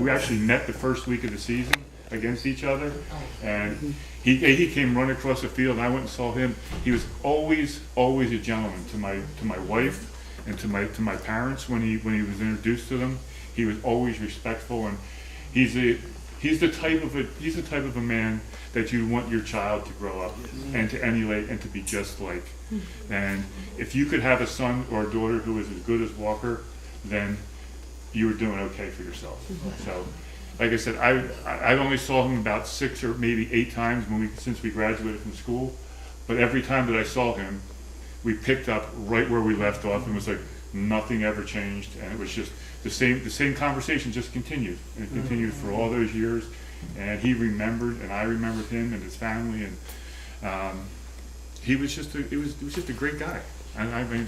we actually met the first week of the season against each other, and he came running across the field, and I went and saw him. He was always a gentleman to my wife and to my parents when he was introduced to them. He was always respectful, and he's the type of a man that you want your child to grow up and to emulate and to be just like. And if you could have a son or a daughter who was as good as Walker, then you were doing okay for yourself. So, like I said, I only saw him about 6 or maybe 8 times since we graduated from school, but every time that I saw him, we picked up right where we left off, and it was like nothing ever changed, and it was just the same conversation just continued, and it continued for all those years. And he remembered, and I remembered him and his family, and he was just a great guy. And I mean,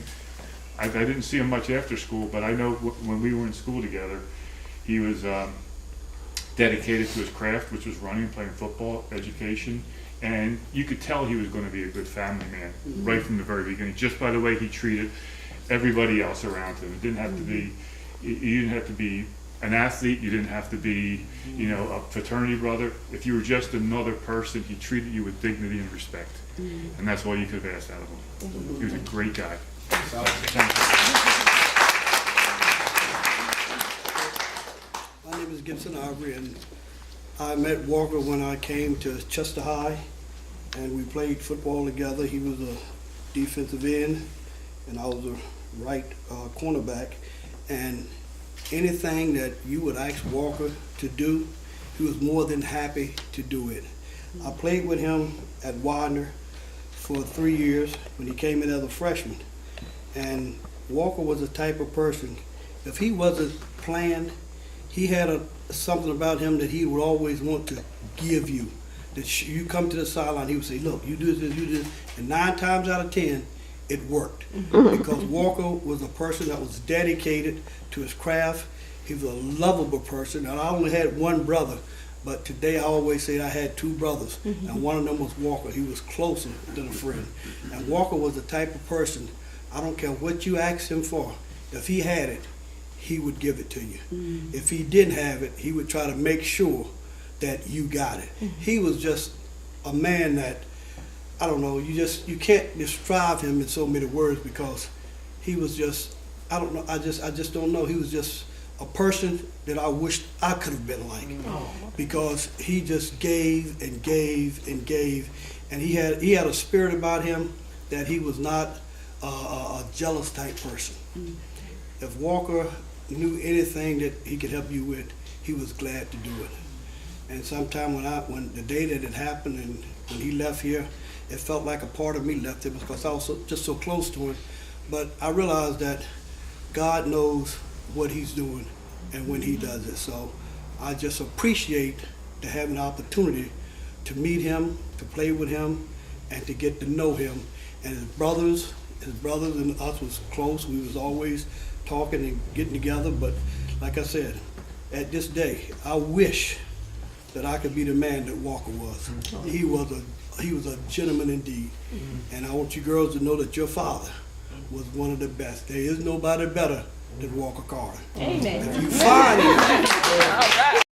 I didn't see him much after school, but I know when we were in school together, he was dedicated to his craft, which was running, playing football, education, and you could tell he was going to be a good family man right from the very beginning, just by the way he treated everybody else around him. It didn't have to be, you didn't have to be an athlete, you didn't have to be, a fraternity brother. If you were just another person, he treated you with dignity and respect, and that's all you could have asked out of him. He was a great guy. Thank you. My name is Gibson Ivery, and I met Walker when I came to Chester High, and we played football together. He was a defensive end, and I was a right cornerback. And anything that you would ask Walker to do, he was more than happy to do it. I played with him at Widener for 3 years when he came in as a freshman. And Walker was the type of person, if he wasn't playing, he had something about him that he would always want to give you. That you come to the sideline, he would say, look, you do this, you do this. And 9 times out of 10, it worked. Because Walker was a person that was dedicated to his craft. He was a lovable person. And I only had one brother, but today I always say I had 2 brothers. And one of them was Walker. He was closer than a friend. And Walker was the type of person, I don't care what you asked him for, if he had it, he would give it to you. If he didn't have it, he would try to make sure that you got it. He was just a man that, I don't know, you can't describe him in so many words, because he was just, I don't know, I just don't know. He was just a person that I wished I could have been like, because he just gave and gave and gave, and he had a spirit about him that he was not a jealous type person. If Walker knew anything that he could help you with, he was glad to do it. And sometime when the day that it happened and when he left here, it felt like a part of me left him, because I was just so close to him. But I realized that God knows what he's doing and when he does it. So I just appreciate to have an opportunity to meet him, to play with him, and to get to know him. And his brothers and us was close. We was always talking and getting together. But like I said, at this day, I wish that I could be the man that Walker was. He was a gentleman indeed. And I want you girls to know that your father was one of the best. There is nobody better than Walker Carter. Amen. If you find him,